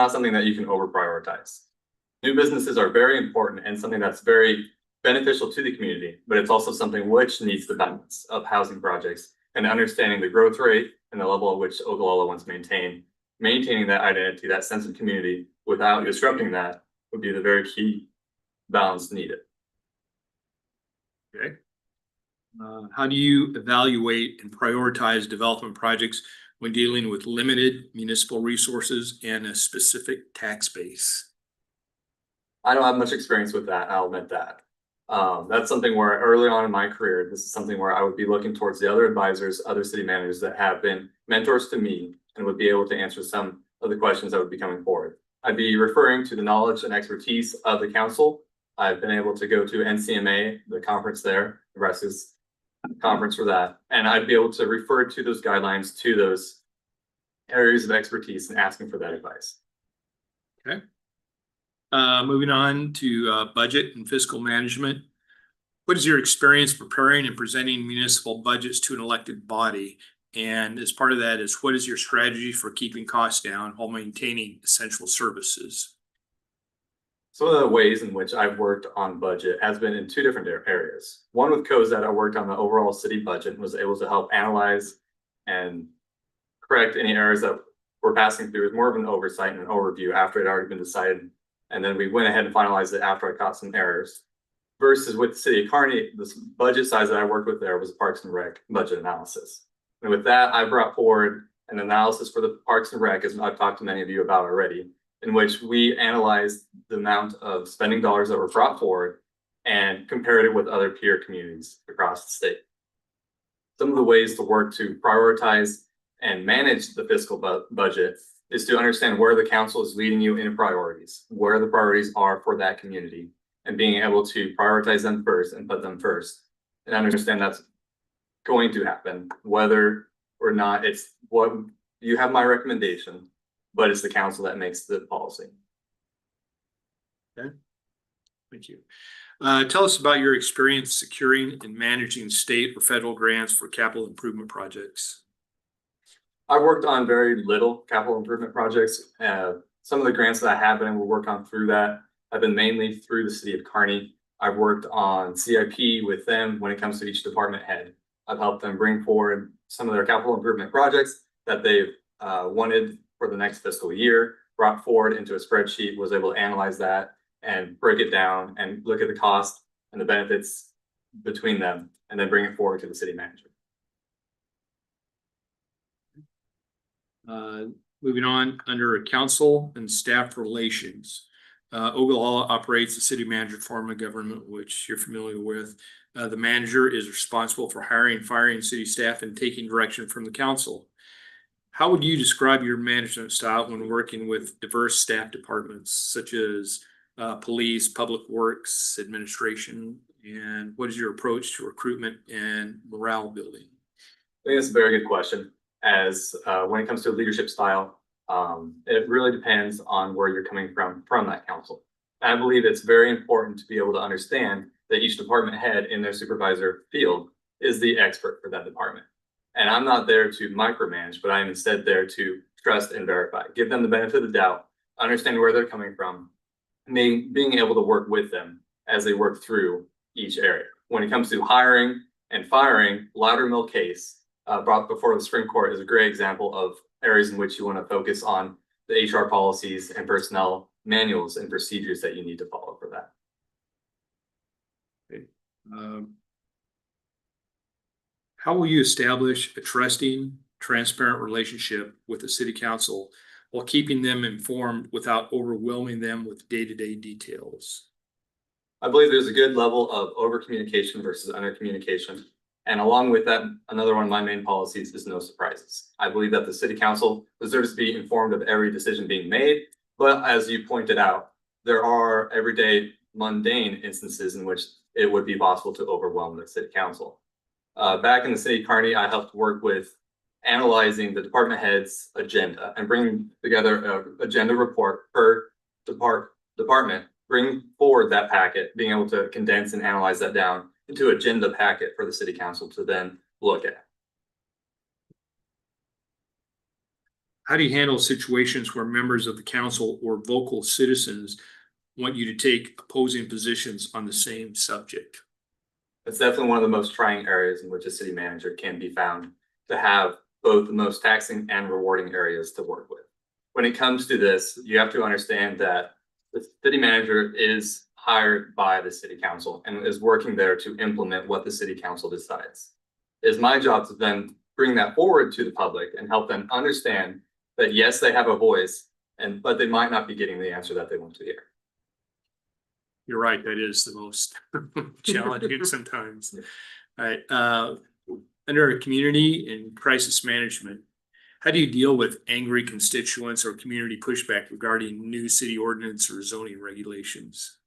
not something that you can over prioritize. New businesses are very important and something that's very beneficial to the community, but it's also something which needs the balance of housing projects and understanding the growth rate and the level at which Ogallala wants to maintain. Maintaining that identity, that sense of community without disrupting that would be the very key balance needed. Okay. How do you evaluate and prioritize development projects when dealing with limited municipal resources and a specific tax base? I don't have much experience with that, I'll admit that. That's something where early on in my career, this is something where I would be looking towards the other advisors, other city managers that have been mentors to me and would be able to answer some of the questions that would be coming forward. I'd be referring to the knowledge and expertise of the council. I've been able to go to NCMA, the conference there, Nebraska's conference for that, and I'd be able to refer to those guidelines, to those areas of expertise and asking for that advice. Okay. Moving on to budget and fiscal management. What is your experience preparing and presenting municipal budgets to an elected body? And as part of that is, what is your strategy for keeping costs down while maintaining essential services? Some of the ways in which I've worked on budget has been in two different areas. One with COZET, I worked on the overall city budget and was able to help analyze and correct any errors that were passing through. It was more of an oversight and an overview after it had already been decided. And then we went ahead and finalized it after I caught some errors. Versus with the city of Kearney, this budget size that I worked with there was Parks and Rec budget analysis. And with that, I brought forward an analysis for the Parks and Rec, as I've talked to many of you about already, in which we analyzed the amount of spending dollars that were brought forward and compared it with other peer communities across the state. Some of the ways to work to prioritize and manage the fiscal budget is to understand where the council is leading you in priorities, where the priorities are for that community, and being able to prioritize them first and put them first, and understand that's going to happen, whether or not it's what you have my recommendation, but it's the council that makes the policy. Okay, thank you. Tell us about your experience securing and managing state or federal grants for capital improvement projects. I've worked on very little capital improvement projects. Some of the grants that I have been able to work on through that have been mainly through the city of Kearney. I've worked on CIP with them when it comes to each department head. I've helped them bring forward some of their capital improvement projects that they've wanted for the next fiscal year, brought forward into a spreadsheet, was able to analyze that and break it down and look at the cost and the benefits between them, and then bring it forward to the city manager. Moving on, under council and staff relations, Ogallala operates the city manager form of government, which you're familiar with. The manager is responsible for hiring, firing city staff, and taking direction from the council. How would you describe your management style when working with diverse staff departments such as police, public works, administration, and what is your approach to recruitment and morale building? I think that's a very good question. As when it comes to leadership style, it really depends on where you're coming from that council. I believe it's very important to be able to understand that each department head in their supervisor field is the expert for that department. And I'm not there to micromanage, but I am instead there to trust and verify, give them the benefit of the doubt, understand where they're coming from, being able to work with them as they work through each area. When it comes to hiring and firing, Loudermill case brought before the Supreme Court is a great example of areas in which you want to focus on the HR policies and personnel manuals and procedures that you need to follow for that. Okay. How will you establish a trusting, transparent relationship with the city council while keeping them informed without overwhelming them with day-to-day details? I believe there's a good level of over communication versus under communication. And along with that, another one of my main policies is no surprises. I believe that the city council deserves to be informed of every decision being made. But as you pointed out, there are everyday mundane instances in which it would be possible to overwhelm the city council. Back in the city of Kearney, I helped work with analyzing the department head's agenda and bringing together an agenda report per department, bring forward that packet, being able to condense and analyze that down into agenda packet for the city council to then look at. How do you handle situations where members of the council or vocal citizens want you to take opposing positions on the same subject? It's definitely one of the most trying areas in which a city manager can be found to have both the most taxing and rewarding areas to work with. When it comes to this, you have to understand that the city manager is hired by the city council and is working there to implement what the city council decides. It is my job to then bring that forward to the public and help them understand that yes, they have a voice, but they might not be getting the answer that they want to hear. You're right, that is the most challenging sometimes. All right, under community and crisis management, how do you deal with angry constituents or community pushback regarding new city ordinance or zoning regulations?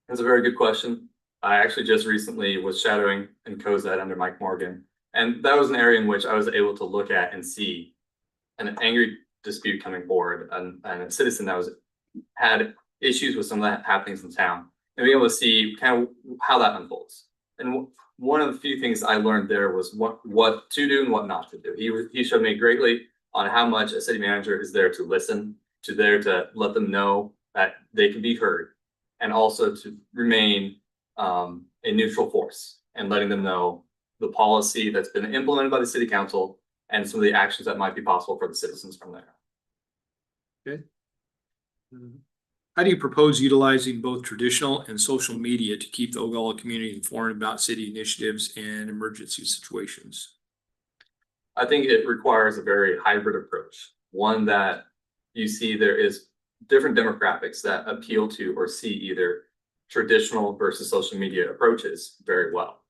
That's a very good question. I actually just recently was shadowing in COZED under Mike Morgan, and that was an area in which I was able to look at and see an angry dispute coming forward, and a citizen that had issues with some of the happenings in town, and be able to see kind of how that unfolds. And one of the few things I learned there was what to do and what not to do. He showed me greatly on how much a city manager is there to listen, to let them know that they can be heard, and also to remain a neutral force and letting them know the policy that's been implemented by the city council and some of the actions that might be possible for the citizens from there. Okay. How do you propose utilizing both traditional and social media to keep the Ogallala community informed about city initiatives and emergency situations? I think it requires a very hybrid approach, one that you see there is different demographics that appeal to or see either traditional versus social media approaches very well.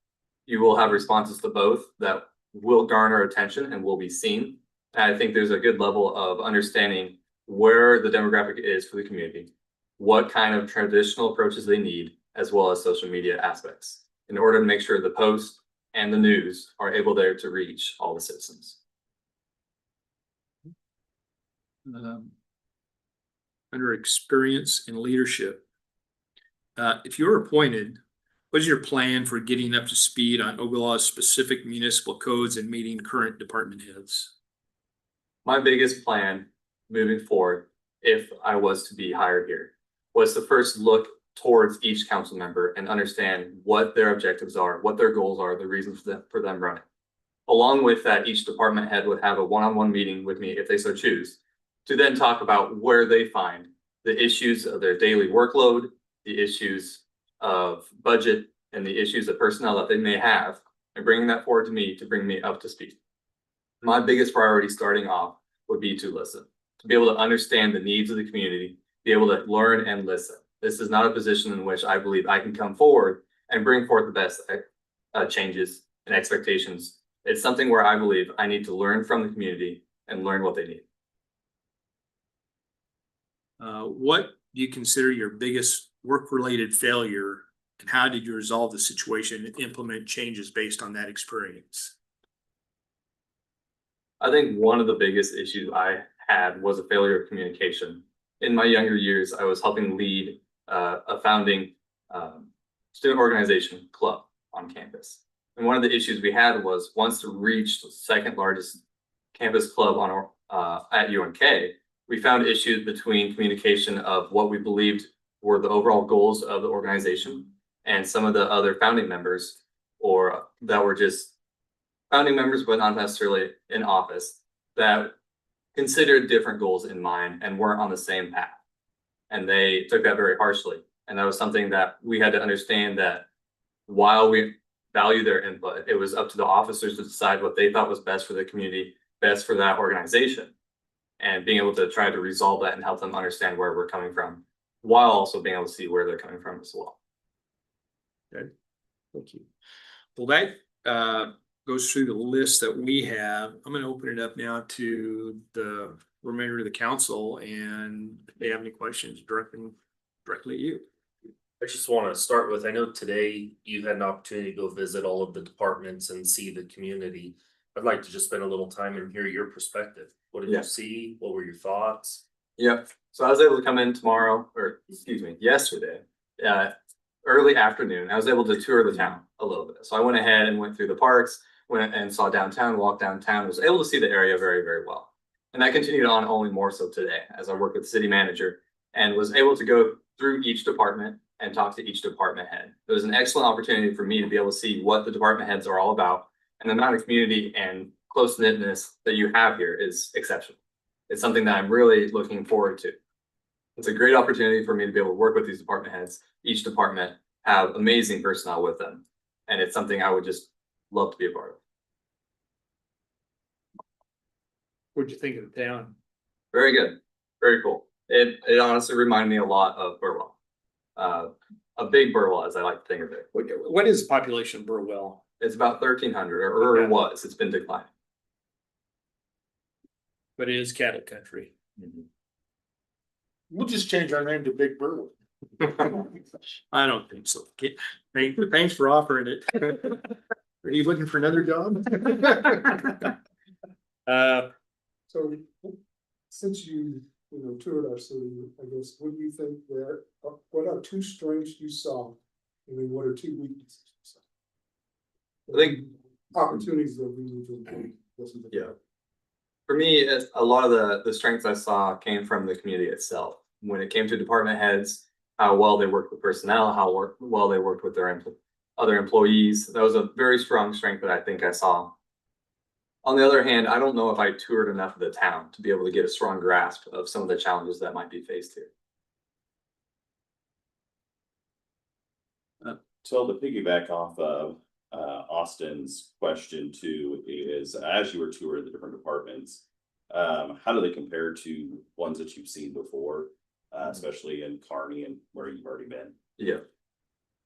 You will have responses to both that will garner attention and will be seen. And I think there's a good level of understanding where the demographic is for the community, what kind of traditional approaches they need, as well as social media aspects, in order to make sure the post and the news are able there to reach all the citizens. Under experience and leadership, if you're appointed, what is your plan for getting up to speed on Ogalla's specific municipal codes and meeting current department heads? My biggest plan moving forward, if I was to be hired here, was to first look towards each council member and understand what their objectives are, what their goals are, the reasons for them running. Along with that, each department head would have a one-on-one meeting with me if they so choose, to then talk about where they find the issues of their daily workload, the issues of budget, and the issues of personnel that they may have, and bringing that forward to me to bring me up to speed. My biggest priority starting off would be to listen, to be able to understand the needs of the community, be able to learn and listen. This is not a position in which I believe I can come forward and bring forth the best changes and expectations. It's something where I believe I need to learn from the community and learn what they need. What do you consider your biggest work-related failure, and how did you resolve the situation and implement changes based on that experience? I think one of the biggest issues I had was a failure of communication. In my younger years, I was helping lead a founding student organization club on campus. And one of the issues we had was once to reach the second largest campus club at UNK, we found issues between communication of what we believed were the overall goals of the organization and some of the other founding members, or that were just founding members, but not necessarily in office, that considered different goals in mind and weren't on the same path. And they took that very harshly. And that was something that we had to understand, that while we value their input, it was up to the officers to decide what they thought was best for the community, best for that organization, and being able to try to resolve that and help them understand where we're coming from, while also being able to see where they're coming from as well. Okay, thank you. Well, that goes through the list that we have. I'm going to open it up now to the remainder of the council, and if they have any questions, directly at you. I just want to start with, I know today you had an opportunity to go visit all of the departments and see the community. I'd like to just spend a little time and hear your perspective. What did you see? What were your thoughts? Yep. So I was able to come in yesterday, early afternoon. I was able to tour the town a little bit. So I went ahead and went through the parks, went and saw downtown, walked downtown, was able to see the area very, very well. And that continued on only more so today as I work with the city manager and was able to go through each department and talk to each department head. It was an excellent opportunity for me to be able to see what the department heads are all about, and the amount of community and close knitness that you have here is exceptional. It's something that I'm really looking forward to. It's a great opportunity for me to be able to work with these department heads. Each department have amazing personnel with them, and it's something I would just love to be a part of. What'd you think of the town? Very good, very cool. It honestly reminded me a lot of Burwell. A big Burwell, as I like to think of it. What is the population of Burwell? It's about 1,300, or Okay. was. It's been declining. But it is cattle country. We'll just change our name to Big Burwell. I don't think so. Thanks for offering it. Are you looking for another job? So since you toured our city, I guess, what do you think there, what are two strengths you saw? I mean, what are two weaknesses you saw? I think Opportunities that we need to improve. Yeah. For me, a lot of the strengths I saw came from the community itself. When it came to department heads, how well they worked with personnel, how well they worked with their other employees. That was a very strong strength that I think I saw. On the other hand, I don't know if I toured enough of the town to be able to get a strong grasp of some of the challenges that might be faced here. So to piggyback off of Austin's question too, is as you were touring the different departments, how do they compare to ones that you've seen before, especially in Kearney and where you've already been? Yeah.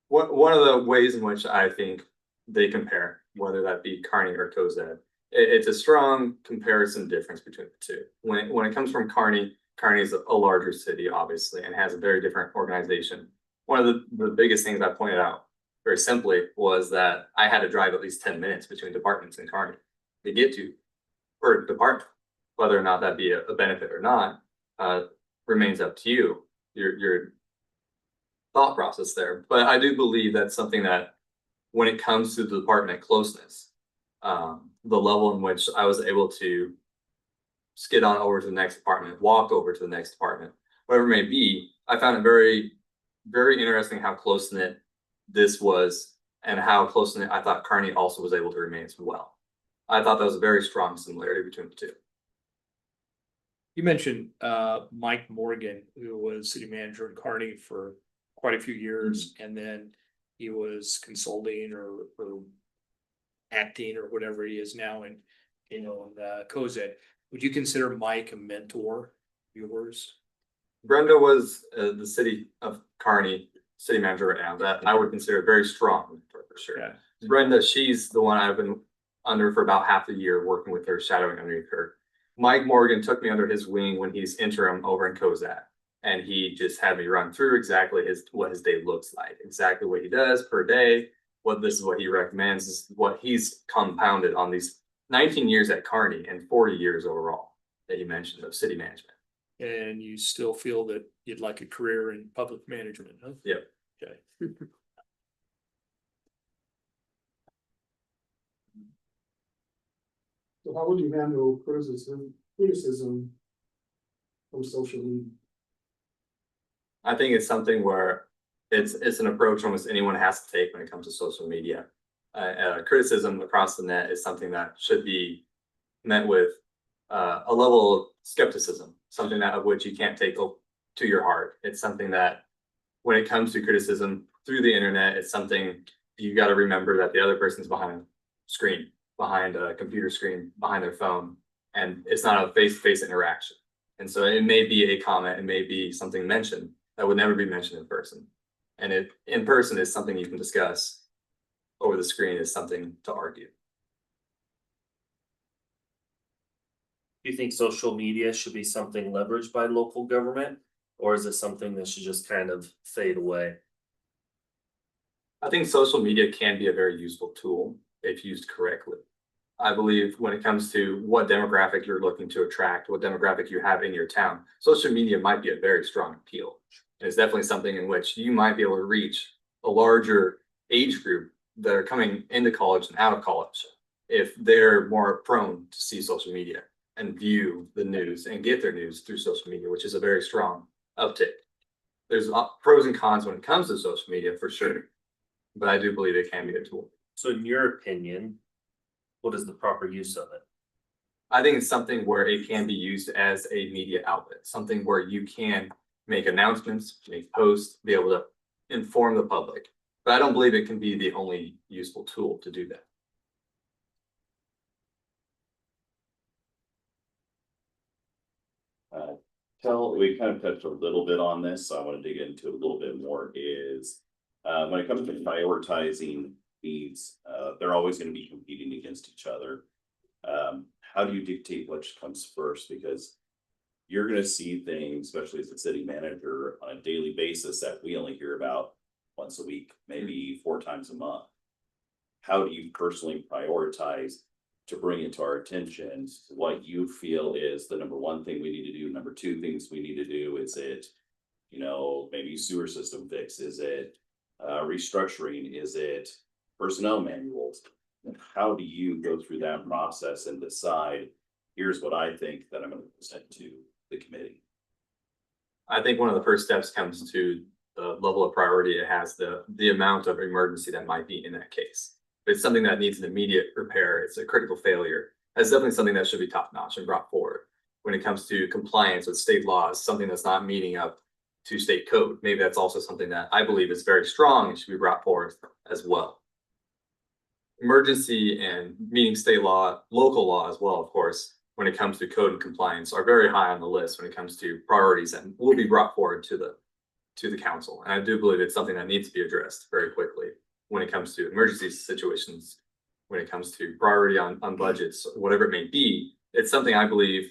One of the ways in which I think they compare, whether that be Kearney or Cozad, it's a strong comparison difference between the two. When it comes from Kearney, Kearney is a larger city, obviously, and has a very different organization. One of the biggest things I pointed out very simply was that I had to drive at least 10 minutes between departments in Kearney to get to per department. Whether or not that be a benefit or not remains up to you, your thought process there. But I do believe that's something that when it comes to the department closeness, the level in which I was able to skid on over to the next department, walk over to the next department, whatever it may be, I found it very, very interesting how close-knit this was and how close-knit I thought Kearney also was able to remain as well. I thought that was a very strong similarity between the two. You mentioned Mike Morgan, who was city manager in Kearney for quite a few years, and then he was consulting or acting or whatever he is now in Cozad. Would you consider Mike a mentor of yours? Brenda was the city of Kearney city manager right now that I would consider a very strong mentor for sure. Yeah. Brenda, she's the one I've been under for about half a year, working with her, shadowing underneath her. Mike Morgan took me under his wing when he's interim over in Cozad, and he just had me run through exactly what his day looks like, exactly what he does per day, this is what he recommends, this is what he's compounded on these 19 years at Kearney and 40 years overall that you mentioned of city management. And you still feel that you'd like a career in public management, huh? Yep. Okay. So how would you handle criticism from social media? I think it's something where it's an approach almost anyone has to take when it comes to social media. Criticism across the net is something that should be met with a level of skepticism, something that of which you can't take to your heart. It's something that when it comes to criticism through the internet, it's something you got to remember that the other person's behind a screen, behind a computer screen, behind their phone, and it's not a face-to-face interaction. And so it may be a comment, it may be something mentioned that would never be mentioned in person. And it in person is something you can discuss. Over the screen is something to argue. Do you think social media should be something leveraged by local government? Or is it something that should just kind of fade away? I think social media can be a very useful tool if used correctly. I believe when it comes to what demographic you're looking to attract, what demographic you have in your town, social media might be a very strong appeal. And it's definitely something in which you might be able to reach a larger age group that are coming into college and out of college if they're more prone to see social media and view the news and get their news through social media, which is a very strong uptick. There's pros and cons when it comes to social media for sure, but I do believe it can be a tool. So in your opinion, what is the proper use of it? I think it's something where it can be used as a media outlet, something where you can make announcements, make posts, be able to inform the public. But I don't believe it can be the only useful tool to do that. We kind of touched a little bit on this, so I want to dig into it a little bit more is, when it comes to prioritizing needs, they're always going to be competing against each other. How do you dictate which comes first? Because you're going to see things, especially as a city manager, on a daily basis that we only hear about once a week, maybe 4 times a month. How do you personally prioritize to bring it to our attention what you feel is the number one thing we need to do? Number 2 things we need to do, is it, you know, maybe sewer system fix? Is it restructuring? Is it personnel manuals? And how do you go through that process and decide, here's what I think that I'm going to present to the committee? I think one of the first steps comes to the level of priority it has, the amount of emergency that might be in that case. If it's something that needs an immediate repair, it's a critical failure, that's definitely something that should be top notch and brought forward. When it comes to compliance with state laws, something that's not meeting up to state code, maybe that's also something that I believe is very strong and should be brought forward as well. Emergency and meeting state law, local law as well, of course, when it comes to code and compliance, are very high on the list when it comes to priorities that will be brought forward to the council. And I do believe it's something that needs to be addressed very quickly when it comes to emergency situations, when it comes to priority on budgets, whatever it may be. It's something I believe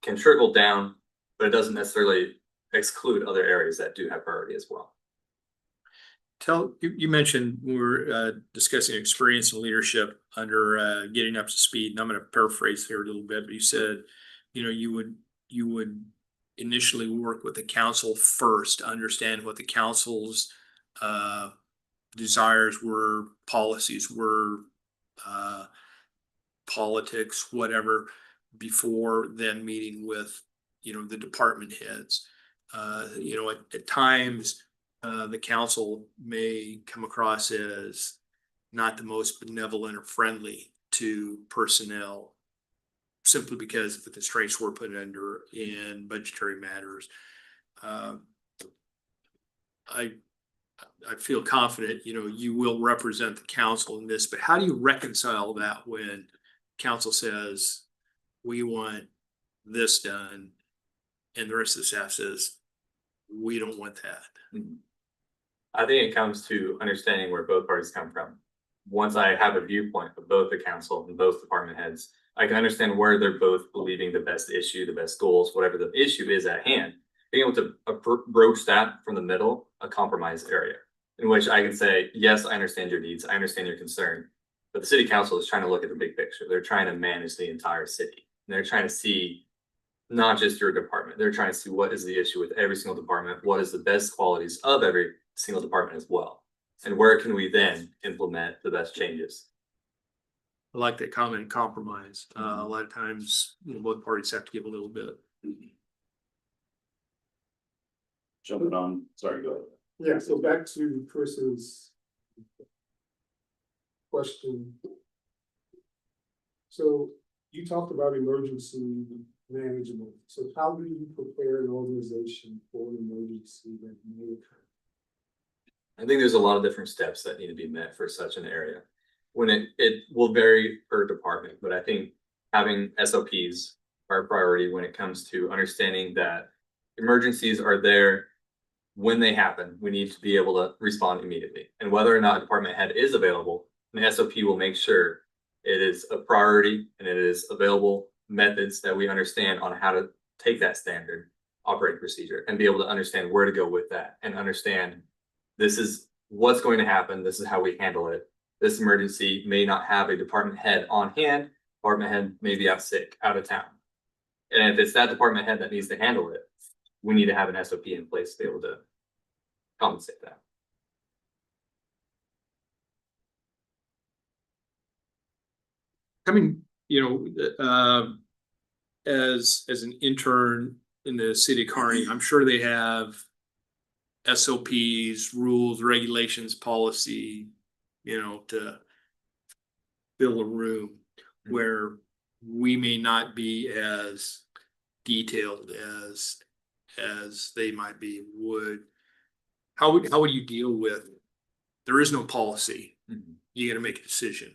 can trickle down, but it doesn't necessarily exclude other areas that do have priority as well. You mentioned we're discussing experience and leadership under getting up to speed, and I'm going to paraphrase here a little bit, but you said, you know, you would initially work with the council first to understand what the council's desires were, policies were, politics, whatever, before then meeting with, you know, the department heads. You know, at times, the council may come across as not the most benevolent or friendly to personnel, simply because of the constraints we're put under in budgetary matters. I feel confident, you know, you will represent the council in this, but how do you reconcile that when council says, we want this done, and the rest of the staff says, we don't want that? I think it comes to understanding where both parties come from. Once I have a viewpoint of both the council and both department heads, I can understand where they're both believing the best issue, the best goals, whatever the issue is at hand. Being able to broach that from the middle, a compromise area, in which I can say, yes, I understand your needs, I understand your concern, but the city council is trying to look at the big picture. They're trying to manage the entire city. And they're trying to see not just your department. They're trying to see what is the issue with every single department, what is the best qualities of every single department as well, and where can we then implement the best changes. I like that comment, compromise. A lot of times, you know, both parties have to give a little bit. Jumping on, sorry, go ahead. Yeah, so back to Chris's question. So you talked about emergency management. So how do you prepare an organization for an emergency that may occur? I think there's a lot of different steps that need to be met for such an area. When it will vary per department, but I think having SOPs are a priority when it comes to understanding that emergencies are there when they happen. We need to be able to respond immediately, and whether or not a department head is available, an SOP will make sure it is a priority and it is available methods that we understand on how to take that standard operating procedure and be able to understand where to go with that, and understand this is what's going to happen. This is how we handle it. This emergency may not have a department head on hand. Department head may be out sick, out of town. And if it's that department head that needs to handle it, we need to have an SOP in place to be able to compensate that. Coming, you know, as an intern in the city of Kearney, I'm sure they have SOPs, rules, regulations, policy, to fill a room where we may not be as detailed as they might be. How would you deal with, there is no policy, you gotta make a decision,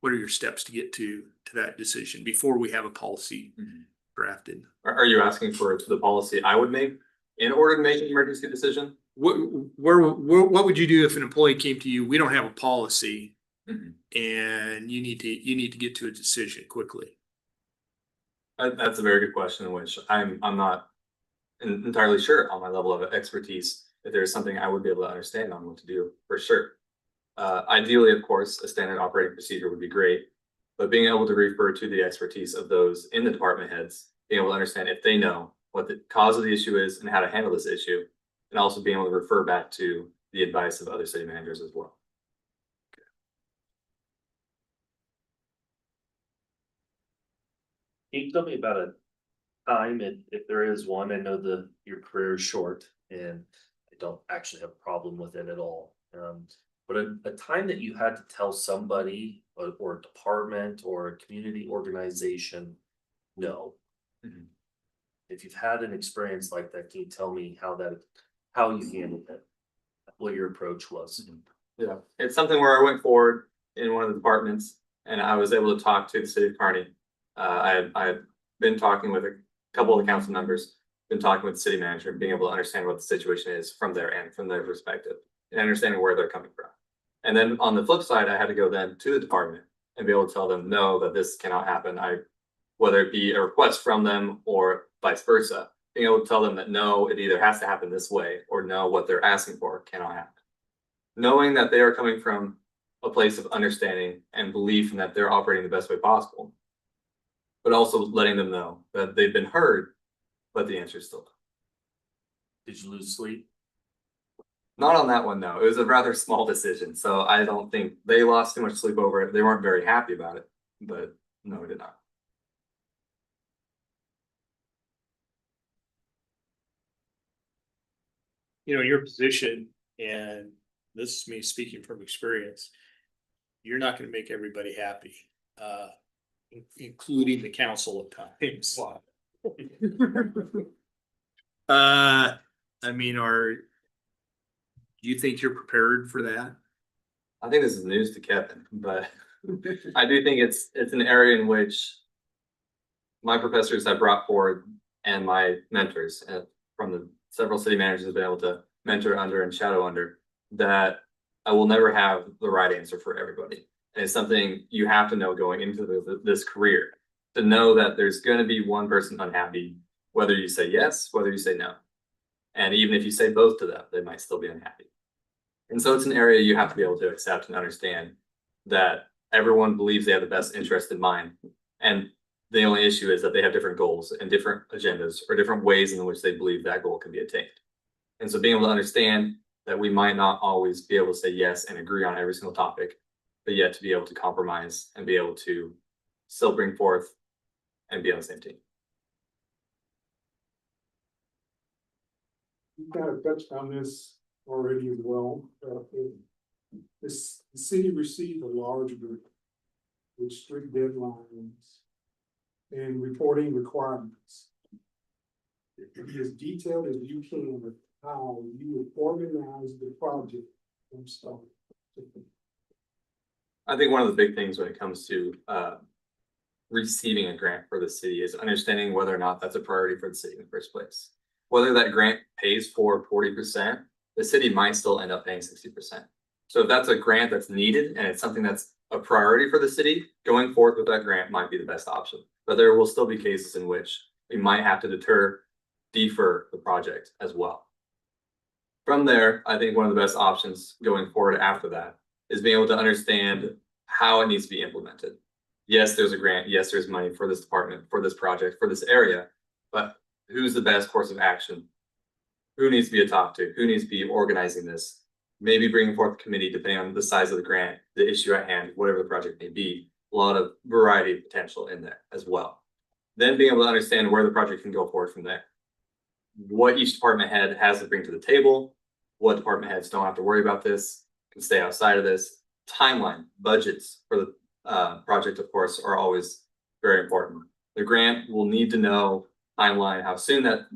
what are your steps to get to that decision before we have a policy drafted? Are you asking for the policy I would make in order to make an emergency decision? What would you do if an employee came to you, we don't have a policy and you need to get to a decision quickly? That's a very good question, which I'm not entirely sure on my level of expertise. If there's something I would be able to understand on what to do, for sure. Ideally, of course, a standard operating procedure would be great, but being able to refer to the expertise of those in the department heads, being able to understand if they know what the cause of the issue is and how to handle this issue, and also being able to refer back to the advice of other city managers as well. Can you tell me about a time, if there is one? I know your career is short and I don't actually have a problem with it at all. But a time that you had to tell somebody or a department or a community organization, no. If you've had an experience like that, can you tell me how you handled it? What your approach was? Yeah, it's something where I went forward in one of the departments and I was able to talk to the city of Kearney. I had been talking with a couple of the council members, been talking with the city manager, being able to understand what the situation is from their end, from their perspective, and understanding where they're coming from. And then on the flip side, I had to go then to the department and be able to tell them, no, that this cannot happen. Whether it be a request from them or vice versa, being able to tell them that no, it either has to happen this way or no, what they're asking for cannot happen. Knowing that they are coming from a place of understanding and belief in that they're operating the best way possible, but also letting them know that they've been heard, but the answer is still no. Did you lose sleep? Not on that one, no. It was a rather small decision, so I don't think they lost too much sleep over it. They weren't very happy about it, but no, we did not. Your position, and this is me speaking from experience, you're not going to make everybody happy, including the council at times. Do you think you're prepared for that? I think this is news to Kevin, but I do think it's an area in which my professors have brought forward and my mentors from the several city managers have been able to mentor under and shadow under, that I will never have the right answer for everybody. And it's something you have to know going into this career, to know that there's going to be one person unhappy, whether you say yes, whether you say no. And even if you say both to them, they might still be unhappy. And so it's an area you have to be able to accept and understand that everyone believes they have the best interest in mind. And the only issue is that they have different goals and different agendas or different ways in which they believe that goal can be attained. And so being able to understand that we might not always be able to say yes and agree on every single topic, but yet to be able to compromise and be able to still bring forth and be on the same team. You kind of touched on this already as well. The city received a large group with strict deadlines and reporting requirements. Be as detailed as you can with how you would organize the project from start to finish. I think one of the big things when it comes to receiving a grant for the city is understanding whether or not that's a priority for the city in the first place. Whether that grant pays for 40%, the city might still end up paying 60%. So if that's a grant that's needed and it's something that's a priority for the city, going forth with that grant might be the best option. But there will still be cases in which we might have to defer the project as well. From there, I think one of the best options going forward after that is being able to understand how it needs to be implemented. Yes, there's a grant. Yes, there's money for this department, for this project, for this area, but who's the best course of action? Who needs to be a top to? Who needs to be organizing this? Maybe bringing forth a committee depending on the size of the grant, the issue at hand, whatever the project may be. A lot of variety of potential in there as well. Then being able to understand where the project can go forward from there. What each department head has to bring to the table, what department heads don't have to worry about this, can stay outside of this. Timeline, budgets for the project, of course, are always very important. The grant will need to know timeline, how soon that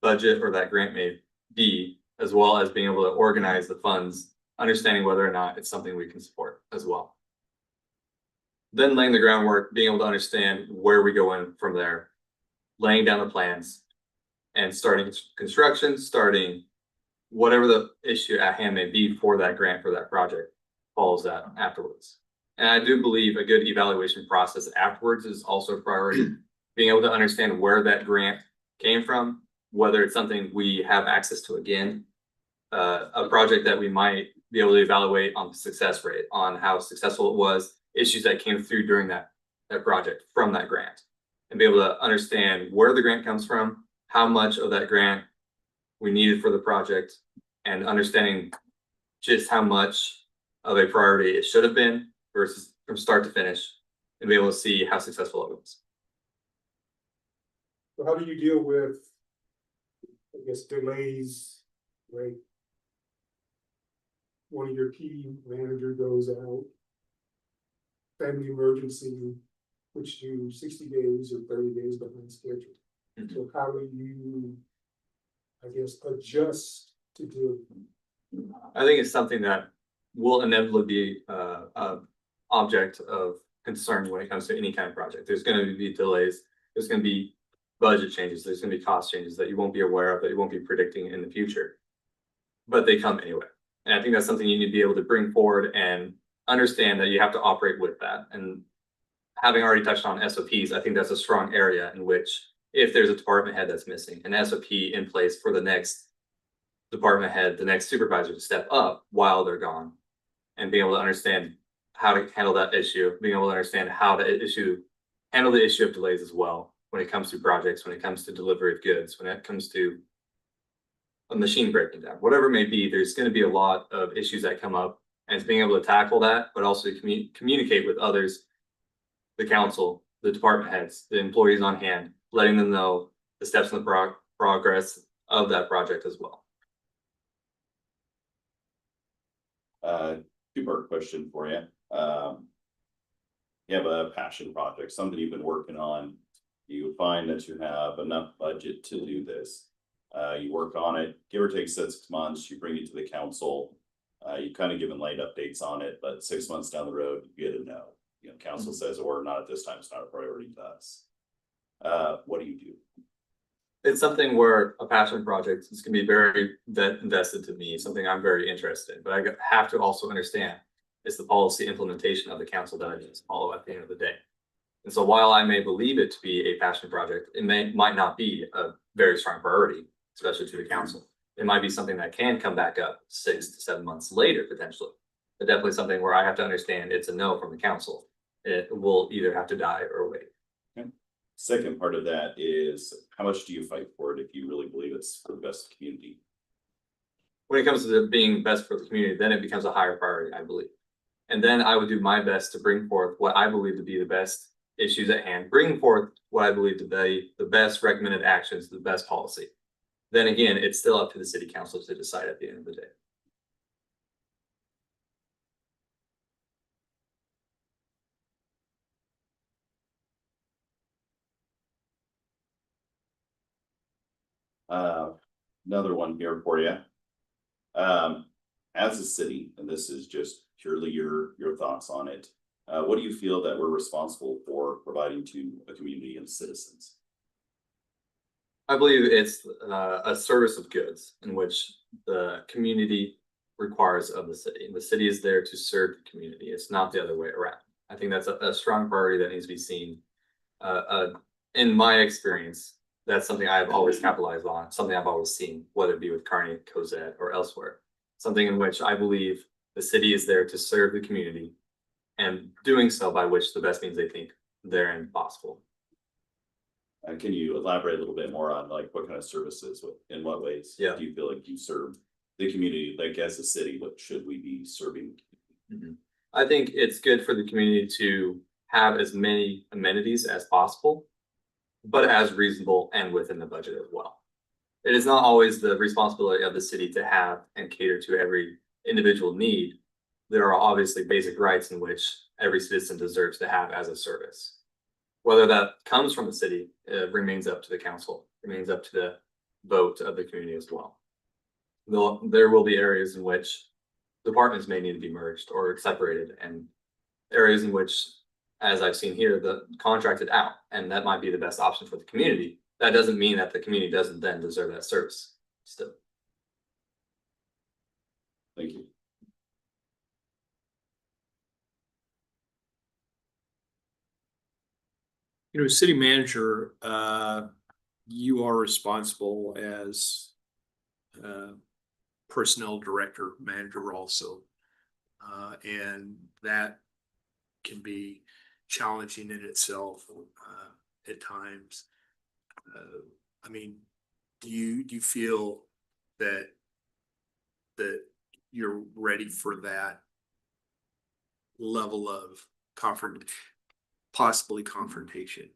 budget or that grant may be, as well as being able to organize the funds, understanding whether or not it's something we can support as well. Then laying the groundwork, being able to understand where we go in from there, laying down the plans, and starting construction, starting whatever the issue at hand may be for that grant, for that project, follows that afterwards. And I do believe a good evaluation process afterwards is also a priority. Being able to understand where that grant came from, whether it's something we have access to again, a project that we might be able to evaluate on the success rate, on how successful it was, issues that came through during that project from that grant, and be able to understand where the grant comes from, how much of that grant we needed for the project, and understanding just how much of a priority it should have been versus from start to finish, and be able to see how successful it was. So how do you deal with, I guess, delays, right? One of your key manager goes out, family emergency, puts you 60 days or 30 days behind schedule. Mhm. So how do you, I guess, adjust to deal with them? I think it's something that will inevitably be a object of concern when it comes to any kind of project. There's going to be delays. There's going to be budget changes. There's going to be cost changes that you won't be aware of, that you won't be predicting in the future, but they come anyway. And I think that's something you need to be able to bring forward and understand that you have to operate with that. And having already touched on SOPs, I think that's a strong area in which if there's a department head that's missing, an SOP in place for the next department head, the next supervisor to step up while they're gone, and being able to understand how to handle that issue, being able to understand how to handle the issue of delays as well when it comes to projects, when it comes to delivery of goods, when it comes to a machine breaking down, whatever it may be. There's going to be a lot of issues that come up, and it's being able to tackle that, but also communicate with others, the council, the department heads, the employees on hand, letting them know the steps in the progress of that project as well. Two-part question for you. You have a passion project, something you've been working on. You find that you have enough budget to do this. You work on it, give or take 6 months, you bring it to the council. You kind of given late updates on it, but 6 months down the road, you get a no. You know, council says, or not at this time, it's not a priority to us. What do you do? It's something where a passion project is going to be very invested to me, something I'm very interested in, but I have to also understand it's the policy implementation of the council that I need to follow at the end of the day. And so while I may believe it to be a passion project, it might not be a very strong priority, especially to the council. It might be something that can come back up 6 to 7 months later, potentially, but definitely something where I have to understand it's a no from the council. It will either have to die or wait. Okay. Second part of that is, how much do you fight for it if you really believe it's for the best of the community? When it comes to being best for the community, then it becomes a higher priority, I believe. And then I would do my best to bring forth what I believe to be the best issues at hand, bring forth what I believe to be the best recommended actions, the best policy. Then again, it's still up to the city council to decide at the end of the day. Another one here for you. As a city, and this is just purely your thoughts on it, what do you feel that we're responsible for providing to a community and citizens? I believe it's a service of goods in which the community requires of the city. And the city is there to serve the community. It's not the other way around. I think that's a strong priority that needs to be seen. In my experience, that's something I've always capitalized on, something I've always seen, whether it be with Kearney, Cozad, or elsewhere. Something in which I believe the city is there to serve the community, and doing so by which the best means they think therein possible. Can you elaborate a little bit more on like what kind of services, in what ways do you feel like you serve the community? Like as a city, what should we be serving? I think it's good for the community to have as many amenities as possible. but as reasonable and within the budget as well. It is not always the responsibility of the city to have and cater to every individual need. There are obviously basic rights in which every citizen deserves to have as a service. Whether that comes from the city, remains up to the council, remains up to the vote of the community as well. There will be areas in which departments may need to be merged or separated, and areas in which, as I've seen here, the contracted out, and that might be the best option for the community. That doesn't mean that the community doesn't then deserve that service still. Thank you. You know, city manager, you are responsible as personnel director, manager also. And that can be challenging in itself at times. I mean, do you feel that you're ready for that level of possibly confrontation?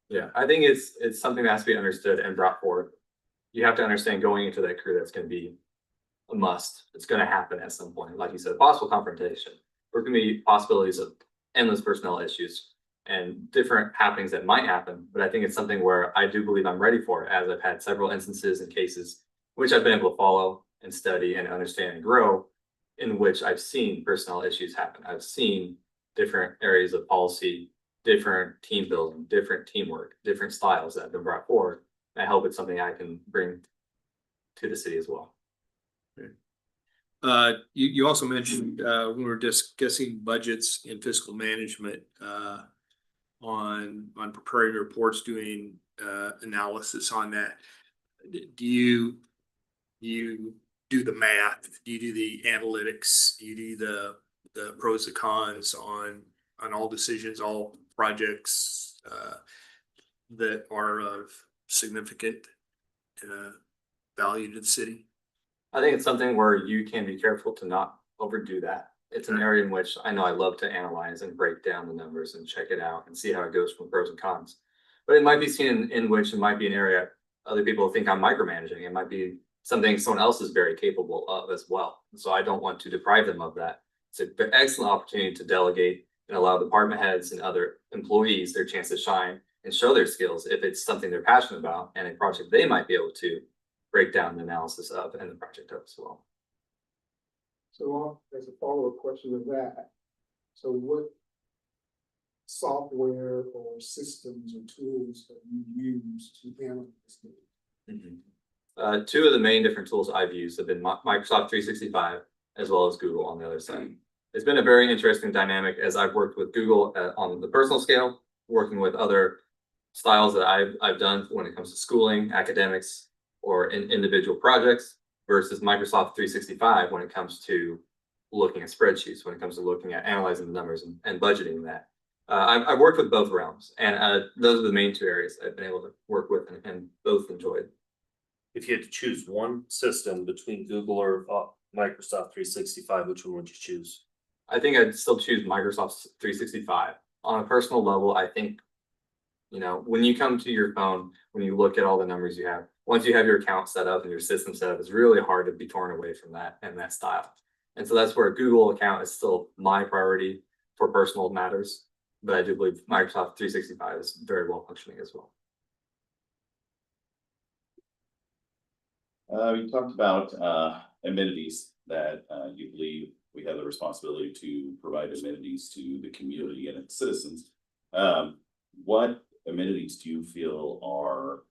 Yeah, I think it's something that has to be understood and brought forward. You have to understand going into that career that's going to be a must. It's going to happen at some point. Like you said, possible confrontation. There can be possibilities of endless personnel issues and different happenings that might happen. But I think it's something where I do believe I'm ready for it, as I've had several instances and cases which I've been able to follow and study and understand and grow, in which I've seen personnel issues happen. I've seen different areas of policy, different team building, different teamwork, different styles that have been brought forward. I hope it's something I can bring to the city as well. You also mentioned when we were discussing budgets and fiscal management on preparing reports, doing analysis on that. Do you do the math? Do you do the analytics? Do you do the pros and cons on all decisions, all projects that are of significant value to the city? I think it's something where you can be careful to not overdo that. It's an area in which I know I love to analyze and break down the numbers and check it out and see how it goes from pros and cons. But it might be seen in which it might be an area other people think I'm micromanaging. It might be something someone else is very capable of as well. So I don't want to deprive them of that. It's an excellent opportunity to delegate and allow department heads and other employees their chance to shine and show their skills if it's something they're passionate about and a project they might be able to break down the analysis of and the project of as well. So as a follow-up question of that, so what software or systems or tools have you used to handle this? Two of the main different tools I've used have been Microsoft 365 as well as Google on the other side. It's been a very interesting dynamic as I've worked with Google on the personal scale, working with other styles that I've done when it comes to schooling, academics, or in individual projects, versus Microsoft 365 when it comes to looking at spreadsheets, when it comes to looking at analyzing the numbers and budgeting that. I've worked with both realms, and those are the main two areas I've been able to work with and both enjoyed. If you had to choose one system between Google or Microsoft 365, which one would you choose? I think I'd still choose Microsoft 365. On a personal level, I think, you know, when you come to your phone, when you look at all the numbers you have, once you have your account set up and your system set up, it's really hard to be torn away from that and that style. And so that's where a Google account is still my priority for personal matters. But I do believe Microsoft 365 is very well functioning as well. You talked about amenities that you believe we have the responsibility to provide amenities to the community and its citizens. What amenities do you feel are,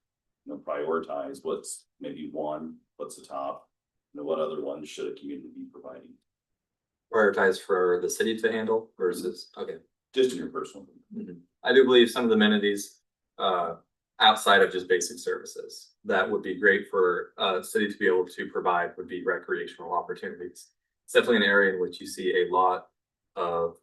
you know, prioritized? What's maybe one? What's the top? You know, what other ones should a community be providing? Prioritize for the city to handle versus, okay. Just in your personal. I do believe some of the amenities outside of just basic services that would be great for a city to be able to provide would be recreational opportunities. It's definitely an area in which you see a lot of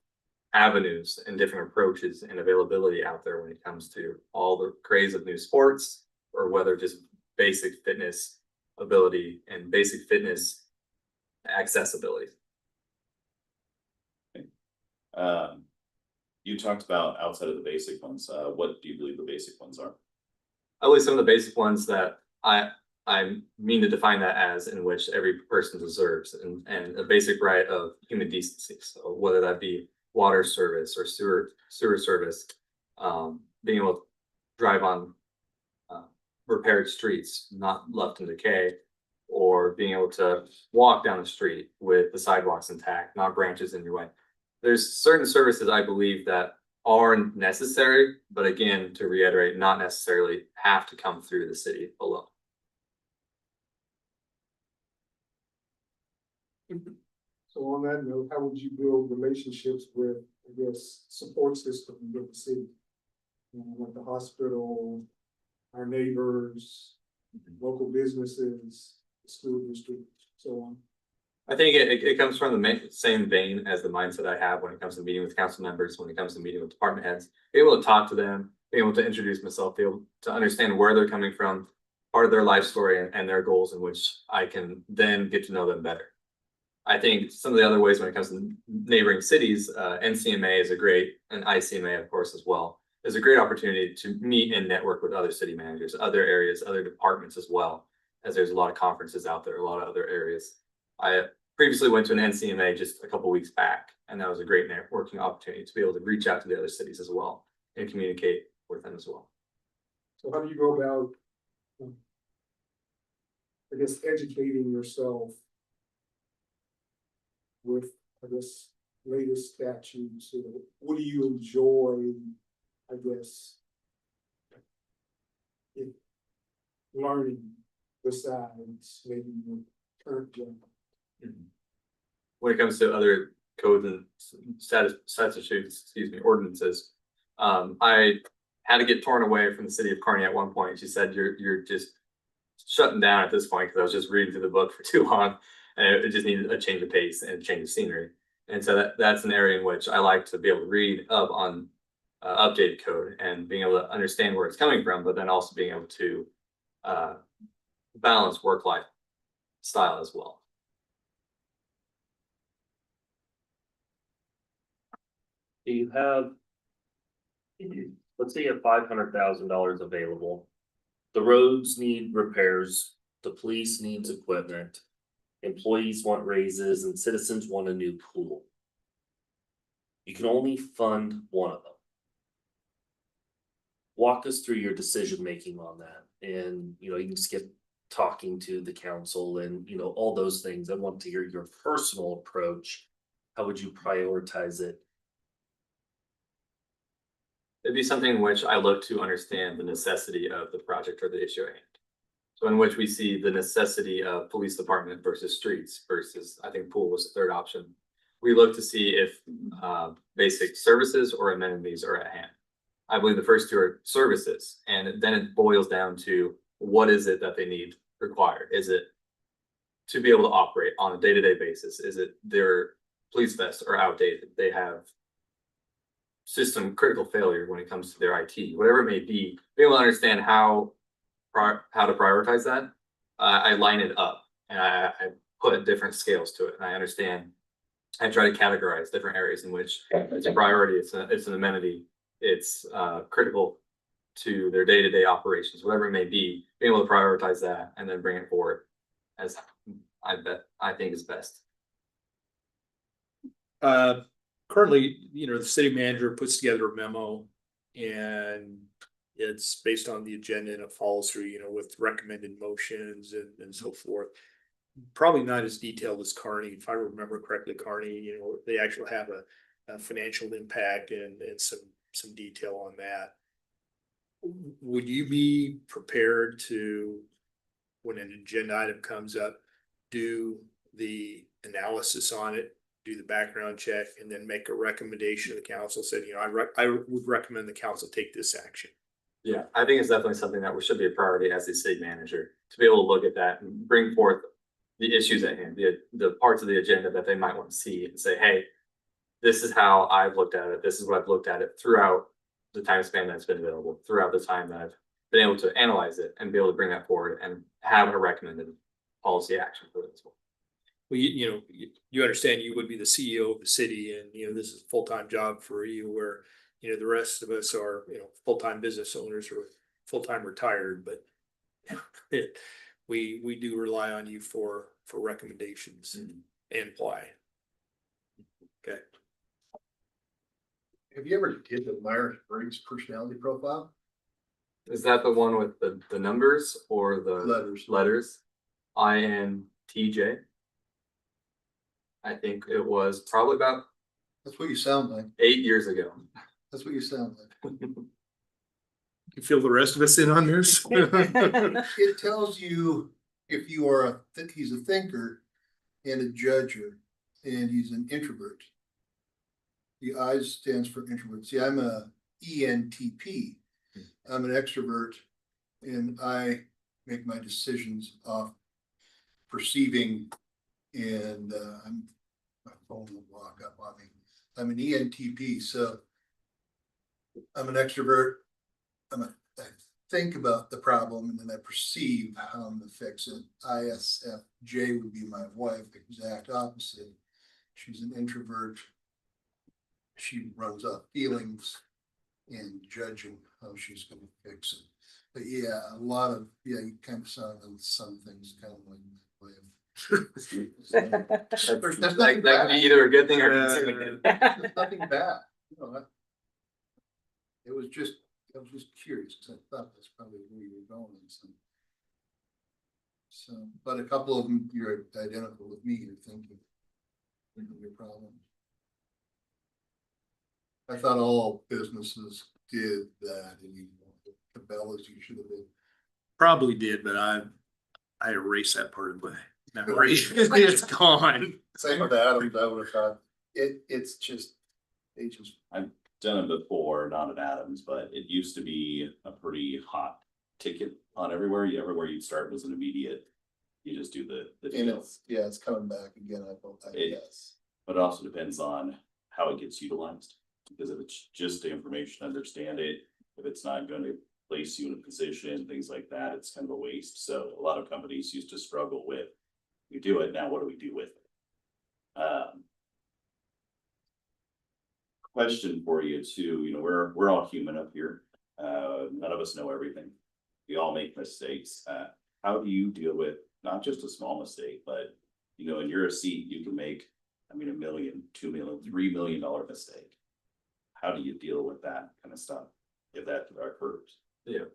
avenues and different approaches and availability out there when it comes to all the craze of new sports, or whether just basic fitness ability and basic fitness accessibility. You talked about outside of the basic ones. What do you believe the basic ones are? at least some of the basic ones that I mean to define that as, in which every person deserves, and a basic right of human decency. So whether that be water service or sewer service, being able to drive on repaired streets, not left in decay, or being able to walk down the street with the sidewalks intact, not branches in your way. There's certain services I believe that are necessary, but again, to reiterate, not necessarily have to come through the city alone. So on that note, how would you build relationships with, I guess, support system with the city? Like the hospital, our neighbors, local businesses, school districts, so on. I think it comes from the same vein as the mindset I have when it comes to meeting with council members, when it comes to meeting with department heads, be able to talk to them, be able to introduce myself, be able to understand where they're coming from, part of their life story and their goals, in which I can then get to know them better. I think some of the other ways when it comes to neighboring cities, NCMA is a great, and ICMA of course as well, is a great opportunity to meet and network with other city managers, other areas, other departments as well, as there's a lot of conferences out there, a lot of other areas. I previously went to an NCMA just a couple weeks back, and that was a great networking opportunity to be able to reach out to the other cities as well and communicate with them as well. So how do you go about, I guess, educating yourself with, I guess, latest statutes? What do you enjoy, I guess, in learning besides maybe your current job? When it comes to other codes and statutes, ordinances, I had to get torn away from the city of Kearney at one point. She said, "You're just shutting down at this point," because I was just reading through the book for too long, and it just needed a change of pace and a change of scenery. And so that's an area in which I like to be able to read up on updated code and being able to understand where it's coming from, but then also being able to balance work-life style as well. Do you have, let's say you have $500,000 available. The roads need repairs, the police needs equipment, employees want raises, and citizens want a new pool. You can only fund one of them. Walk us through your decision making on that, and you can skip talking to the council and all those things. I want to hear your personal approach. How would you prioritize it? It'd be something in which I look to understand the necessity of the project or the issue at hand. So in which we see the necessity of police department versus streets versus, I think pool was the third option. We look to see if basic services or amenities are at hand. I believe the first two are services, and then it boils down to what is it that they need required? Is it to be able to operate on a day-to-day basis? Is it their police vests are outdated? They have system critical failure when it comes to their IT, whatever it may be able to understand how to prioritize that. I line it up and I put different scales to it, and I understand. I try to categorize different areas in which it's a priority, it's an amenity, it's critical to their day-to-day operations, whatever it may be, being able to prioritize that and then bring it forward as I think is best. Currently, the city manager puts together a memo, and it's based on the agenda, and it follows through, with recommended motions and so forth. Probably not as detailed as Kearney. If I remember correctly, Kearney, they actually have a financial impact and some detail on that. Would you be prepared to, when an agenda item comes up, do the analysis on it, do the background check, and then make a recommendation to the council? Said, I would recommend the council take this action. Yeah, I think it's definitely something that should be a priority as the city manager, to be able to look at that and bring forth the issues at hand, the parts of the agenda that they might want to see, and say, hey, this is how I've looked at it. This is what I've looked at it throughout the time span that's been available, throughout the time that I've been able to analyze it and be able to bring that forward and have a recommended policy action for it as well. Well, you understand you would be the CEO of the city, and this is a full-time job for you, where the rest of us are full-time business owners or full-time retired, but we do rely on you for recommendations and why. Okay. Have you ever did the Myers-Briggs personality profile? Is that the one with the numbers or the Letters. letters? INTJ. I think it was probably about That's what you sound like. 8 years ago. That's what you sound like. You fill the rest of us in on this? It tells you if you are he's a thinker and a judger, and he's an introvert. The I stands for introvert. See, I'm a ENTP. I'm an extrovert, and I make my decisions off perceiving, and my phone will walk up on me. I'm an ENTP, so I'm an extrovert. I think about the problem and then I perceive how I'm gonna fix it. ISFJ would be my wife, exact opposite. She's an introvert. She runs off feelings and judging how she's gonna fix it. But yeah, you kind of sound on some things kind of like my way. That's There's that nothing that could be bad. either a good thing or concerning. There's nothing bad. It was just, I was just curious because I thought that's probably where you were going. So, but a couple of them, you're identical with me, you're thinking your problem. I thought all businesses did that anymore. Cabela's, you should have been. Probably did, but I erased that part of my memory. It's gone. Same with Adams, I would have thought, it's just, they just. Done it before, not at Adams, but it used to be a pretty hot ticket on everywhere. Everywhere you'd start was an immediate. You just do the And deal. it's coming back again, I guess. But it also depends on how it gets utilized. Because if it's just the information, understand it. If it's not going to place you in a position, things like that, it's kind of a waste. So a lot of companies used to struggle with, we do it, now what do we do with it? Question for you too, we're all human up here. None of us know everything. We all make mistakes. How do you deal with not just a small mistake, but in your seat, you can make, $1 million, $2 million, $3 million mistake. How do you deal with that kind of stuff if that occurs? Yeah,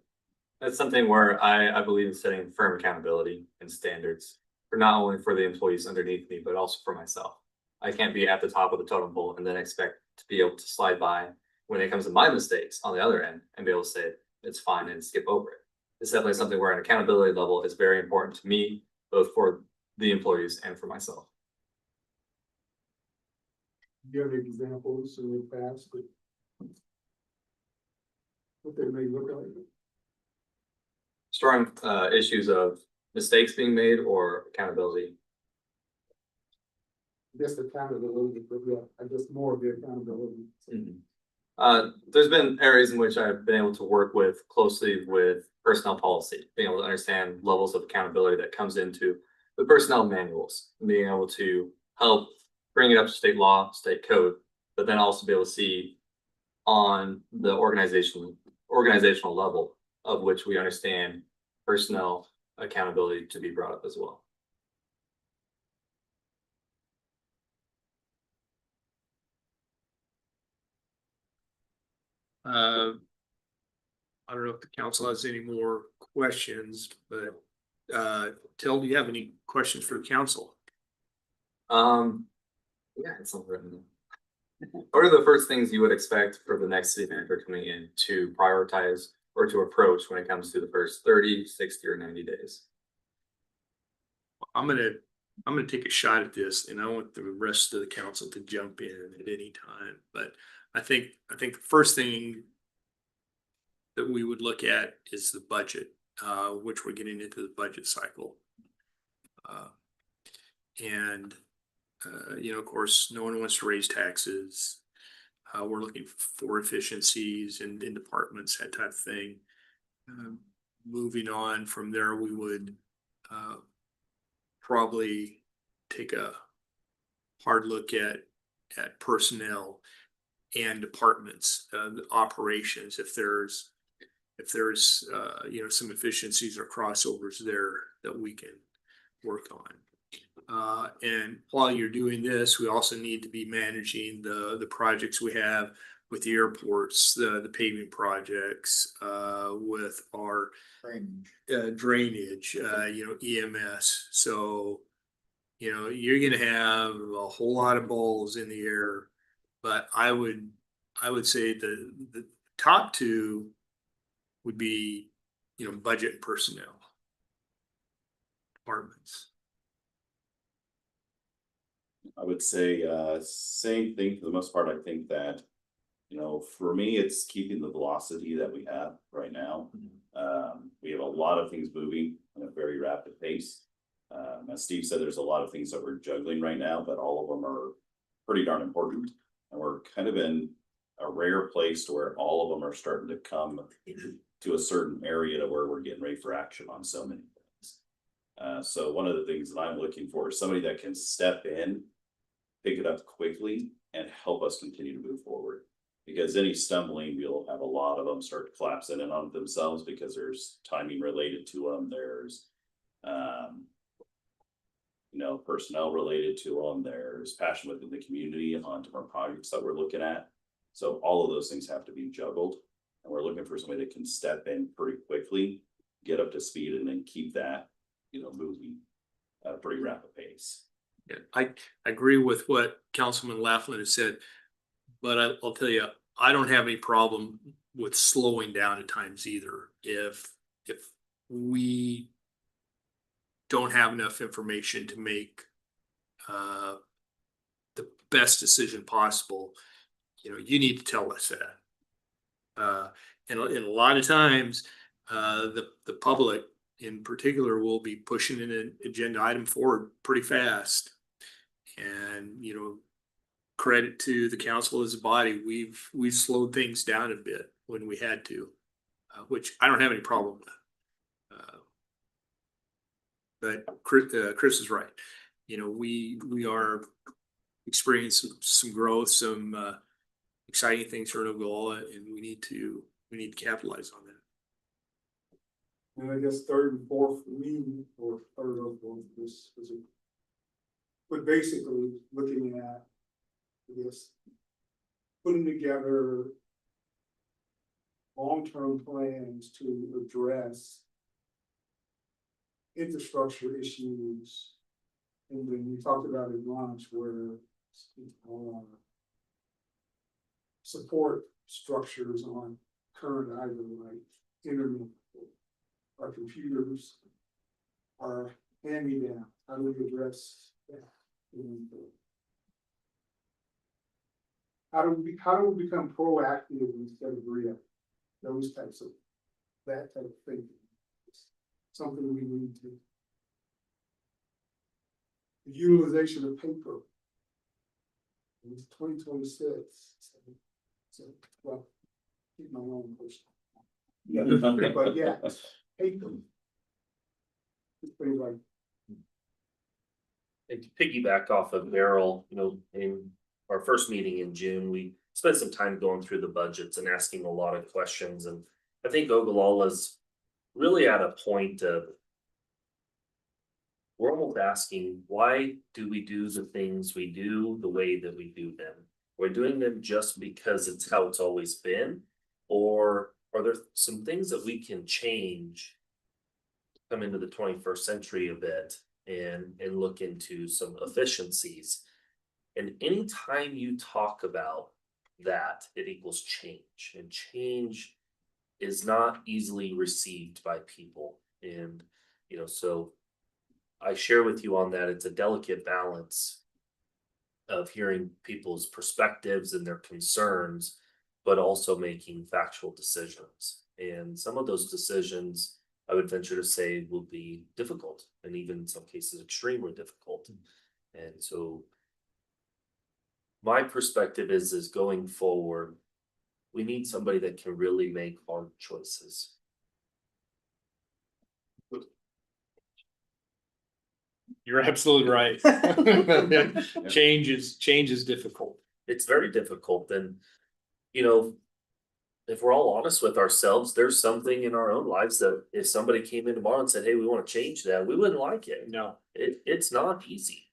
that's something where I believe in setting firm accountability and standards for not only for the employees underneath me, but also for myself. I can't be at the top of the totem pole and then expect to be able to slide by when it comes to my mistakes on the other end and be able to say it's fine and skip over it. It's definitely something where an accountability level is very important to me, both for the employees and for myself. Do you have any examples in the past that what they may look like? Strong issues of mistakes being made or accountability. I guess the accountability, but yeah, I guess more of the accountability. There's been areas in which I've been able to work with closely with personnel policy, being able to understand levels of accountability that comes into the personnel manuals, and being able to help bring it up to state law, state code, but then also be able to see on the organizational level of which we understand personnel accountability to be brought up as well. I don't know if the council has any more questions, but Tel, do you have any questions for the council? Yeah, it's something written there. What are the first things you would expect for the next city manager coming in to prioritize or to approach when it comes to the first 30, 60, or 90 days? I'm gonna take a shot at this, and I want the rest of the council to jump in at any time. But I think the first thing that we would look at is the budget, which we're getting into the budget cycle. Of course, no one wants to raise taxes. We're looking for efficiencies in departments, that type of thing. Moving on from there, we would probably take a hard look at personnel and departments, operations. If there's if there's, some efficiencies or crossovers there that we can work on. And while you're doing this, we also need to be managing the projects we have with the airports, the paving projects, with our drainage, EMS. So, you're gonna have a whole lot of balls in the air, but I would say the top two would be, budget and personnel departments. I would say, same thing for the most part. I think that, for me, it's keeping the velocity that we have right now. We have a lot of things moving at a very rapid pace. As Steve said, there's a lot of things that we're juggling right now, but all of them are pretty darn important. And we're kind of in a rare place to where all of them are starting to come to a certain area to where we're getting ready for action on so many things. So one of the things that I'm looking for is somebody that can step in, pick it up quickly, and help us continue to move forward. Because any stumbling, we'll have a lot of them start collapsing in on themselves because there's timing related to them. There's, personnel related to them. There's passion within the community on different projects that we're looking at. So all of those things have to be juggled. And we're looking for somebody that can step in pretty quickly, get up to speed, and then keep that, moving at a pretty rapid pace. Yeah, I agree with what Councilman Laughlin has said, but I'll tell you, I don't have any problem with slowing down at times either. If we don't have enough information to make the best decision possible, you need to tell us that. And a lot of times, the public in particular will be pushing an agenda item forward pretty fast. And, credit to the council as a body, we've slowed things down a bit when we had to, which I don't have any problem with. But Chris is right. We are experiencing some growth, some exciting things for Ogallala, and we need to capitalize on that. And I guess third and fourth for me, or third or fourth, this is but basically looking at, I guess, putting together long-term plans to address infrastructure issues. And then we talked about in launch where support structures on current items like internet, our computers, our hand-me-down. How do we address that? And how do we become proactive instead of reactive? That type of thinking. It's something we need to. The utilization of paper. It's 2026. So well, keep my own personal. But yeah, paper. It's pretty like. And to piggyback off of Merrill, in our first meeting in June, we spent some time going through the budgets and asking a lot of questions. And I think Ogallala's really at a point of we're almost asking, why do we do the things we do the way that we do them? We're doing them just because it's how it's always been, or are there some things that we can change, come into the 21st century a bit and look into some efficiencies? And anytime you talk about that, it equals change, and change is not easily received by people. And, so I share with you on that, it's a delicate balance of hearing people's perspectives and their concerns, but also making factual decisions. And some of those decisions, I would venture to say, will be difficult, and even in some cases extremely difficult. And so my perspective is going forward, we need somebody that can really make hard choices. You're absolutely right. Change is difficult. It's very difficult. And, if we're all honest with ourselves, there's something in our own lives that if somebody came in tomorrow and said, hey, we wanna change that, we wouldn't like it. No, It's not easy.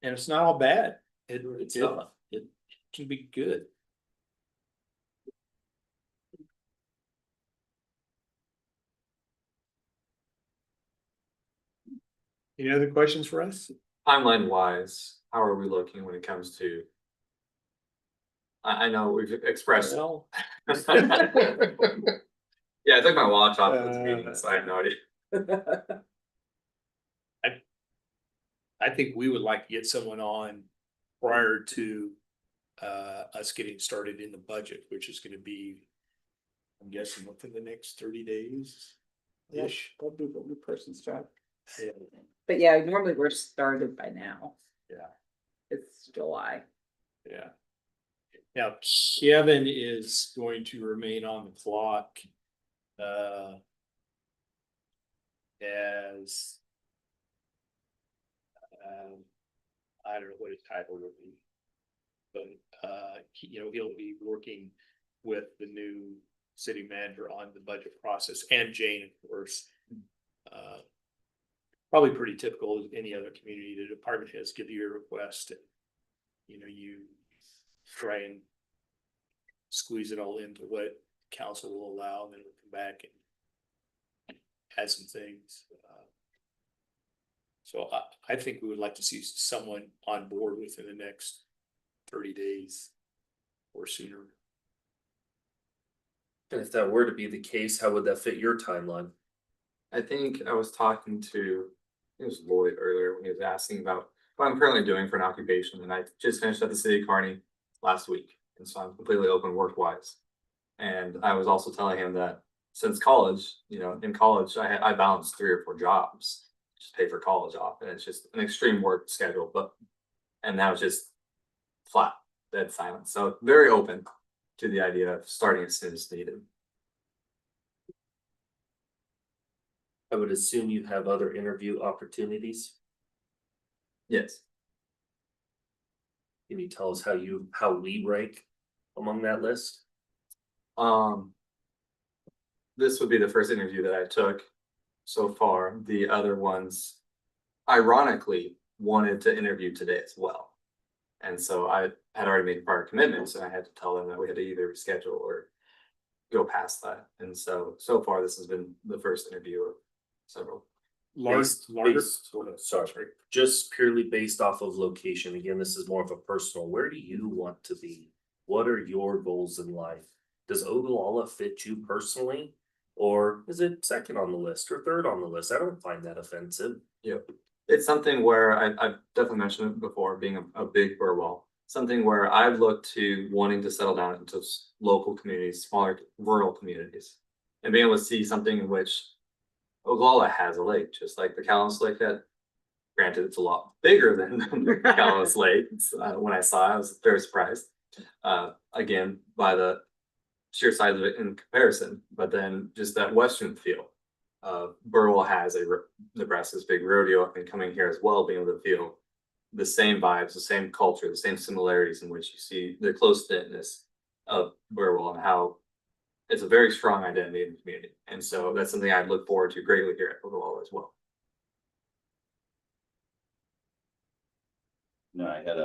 and it's not all bad. It's not. It can be good. Any other questions for us? Timeline wise, how are we looking when it comes to? I know we've expressed. Well, Yeah, I took my watch off this meeting, Uh, so I have no idea. I think we would like to get someone on prior to us getting started in the budget, which is gonna be, I'm guessing within the next 30 days. Ish. That'd be the new person's job. Yeah. But yeah, normally we're started by now. Yeah. It's July. Yeah. Now, Kevin is going to remain on the clock. As. I don't know what his title will be. But, he'll be working with the new city manager on the budget process and Jane, of course. Probably pretty typical of any other community. The department heads give you a request and, you try and squeeze it all into what council will allow, and then we'll come back and add some things. So I think we would like to see someone on board within the next 30 days or sooner. And if that were to be the case, how would that fit your timeline? I think I was talking to, it was Lloyd earlier when he was asking about what I'm currently doing for an occupation, and I just finished at the city of Kearney last week, and so I'm completely open work-wise. And I was also telling him that since college, in college, I balanced 3 or 4 jobs, just pay for college off, and it's just an extreme work schedule, and now it's just flat, dead silence. So very open to the idea of starting as soon as needed. I would assume you have other interview opportunities. Yes. Can you tell us how we rank among that list? This would be the first interview that I took so far. The other ones, ironically, wanted to interview today as well. And so I had already made prior commitments, and I had to tell them that we had to either reschedule or go past that. And so far, this has been the first interview of several. Sorry, just purely based off of location. Again, this is more of a personal. Where do you want to be? What are your goals in life? Does Ogallala fit you personally? Or is it second on the list or third on the list? I don't find that offensive. Yep. It's something where I've definitely mentioned it before, being a big Burwell, something where I've looked to wanting to settle down into local communities, smaller rural communities, and being able to see something in which Ogallala has a lake, just like the Callus Lake that, granted, it's a lot bigger than the Callus Lake. When I saw it, I was very surprised. Again, by the sheer size of it in comparison, but then just that western feel. Burwell has Nebraska's big rodeo, and coming here as well, being able to feel the same vibes, the same culture, the same similarities in which you see the close knitness of Burwell and how it's a very strong identity in the community. And so that's something I look forward to greatly here at Burwell as well. No, I had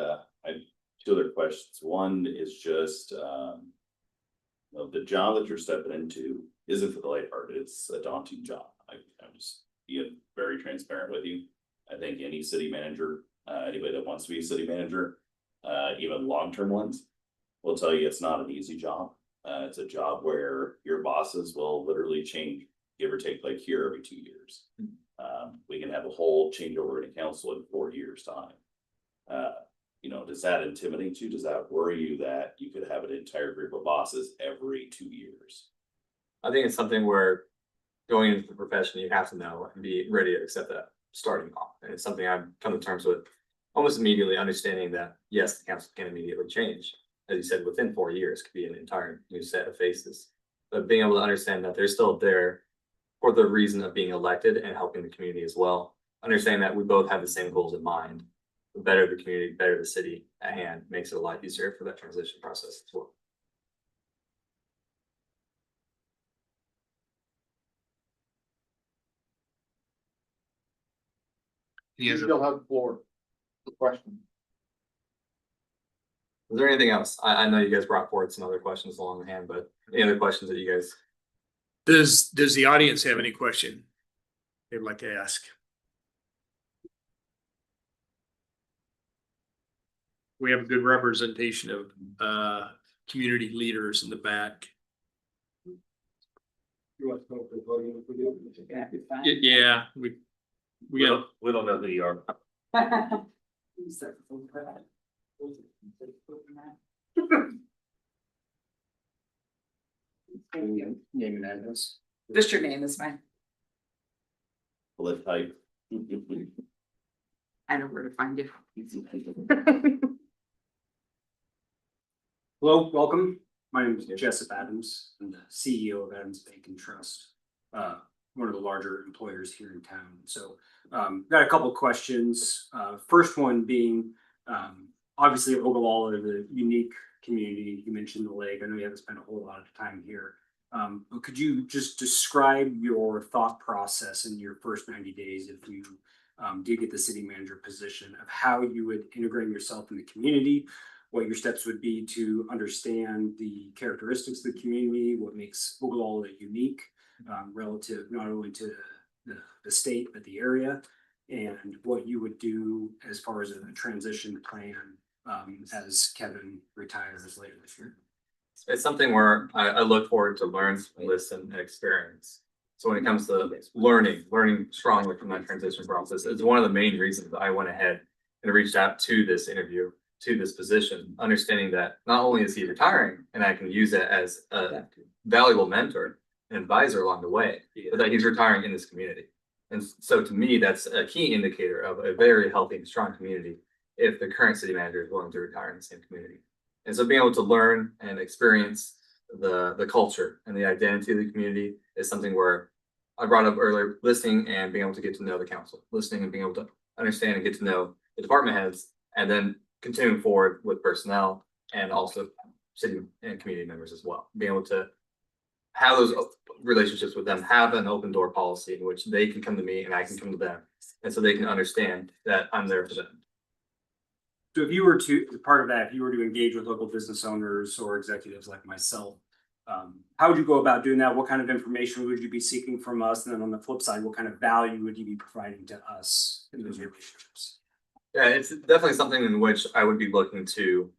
2 other questions. One is just, the job that you're stepping into isn't for the lighthearted. It's a daunting job. I'm just being very transparent with you. I think any city manager, anybody that wants to be a city manager, even long-term ones, will tell you it's not an easy job. It's a job where your bosses will literally change, give or take, like here every 2 years. We can have a whole changeover in a council in 4 years' time. Does that intimidate you? Does that worry you that you could have an entire group of bosses every 2 years? I think it's something where going into the profession, you have to know and be ready to accept that starting off. And it's something I've come to terms with almost immediately, understanding that, yes, the council can immediately change. As you said, within 4 years could be an entire new set of faces. But being able to understand that they're still there for the reason of being elected and helping the community as well. Understanding that we both have the same goals in mind. The better the community, better the city at hand, makes it a lot easier for that transition process as well. Any You other- still have the floor. The question. Is there anything else? I know you guys brought forward some other questions along the hand, but any other questions that you guys? Does the audience have any question they'd like to ask? We have a good representation of community leaders in the back. You want to go for the voting if we do? Gonna be fine. Yeah, we got, We don't know who you are. Thank you. name and address. Just your name is fine. Lift type. I know where to find you. Hello, welcome. My name is Jessup Adams. I'm the CEO of Adams Bank and Trust, one of the larger employers here in town. So, got a couple of questions. First one being, obviously Ogallala is a unique community. You mentioned the lake. I know you haven't spent a whole lot of time here. But could you just describe your thought process in your first 90 days if you did get the city manager position of how you would integrate yourself in the community, what your steps would be to understand the characteristics of the community, what makes Ogallala unique relative not only to the state, but the area, and what you would do as far as a transition plan as Kevin retires later this year. It's something where I look forward to learn, listen, and experience. So when it comes to learning strongly from that transition process, it's one of the main reasons that I went ahead and reached out to this interview, to this position, understanding that not only is he retiring and I can use it as a valuable mentor and advisor along the way, but that he's retiring in this community. And so to me, that's a key indicator of a very healthy and strong community if the current city manager is willing to retire in the same community. And so being able to learn and experience the culture and the identity of the community is something where I brought up earlier, listening and being able to get to know the council, listening and being able to understand and get to know the department heads, and then continuing forward with personnel and also city and community members as well. Being able to have those relationships with them, have an open door policy in which they can come to me and I can come to them. And so they can understand that I'm there for them. So if you were to, part of that, if you were to engage with local business owners or executives like myself, how would you go about doing that? What kind of information would you be seeking from us? And then on the flip side, what kind of value would you be providing to us in those relationships? Yeah, it's definitely something in which I would be looking to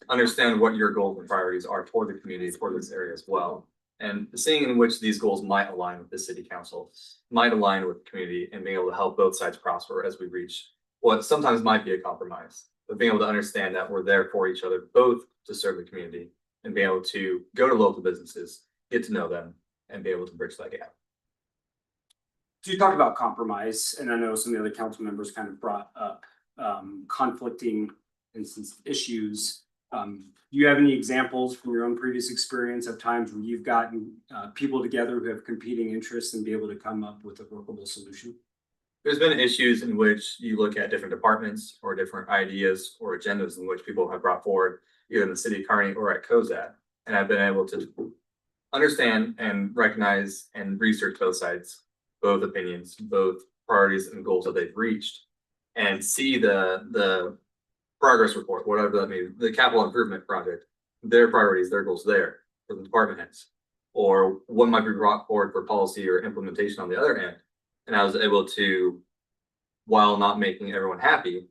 understand what your goals and priorities are for the community, for this area as well. And seeing in which these goals might align with the city council, might align with the community, and being able to help both sides prosper as we reach what sometimes might be a compromise. But being able to understand that we're there for each other, both to serve the community and be able to go to local businesses, get to know them, and be able to bridge that gap. So you talked about compromise, and I know some of the other council members kind of brought up conflicting issues. Do you have any examples from your own previous experience of times where you've gotten people together who have competing interests and be able to come up with a workable solution? There's been issues in which you look at different departments or different ideas or agendas in which people have brought forward, either in the city of Kearney or at COZAD. And I've been able to understand and recognize and research both sides, both opinions, both priorities and goals that they've reached, and see the progress report, whatever that means, the capital improvement project, their priorities, their goals there for the department heads, or what might be brought forward for policy or implementation on the other end. And I was able to, while not making everyone happy,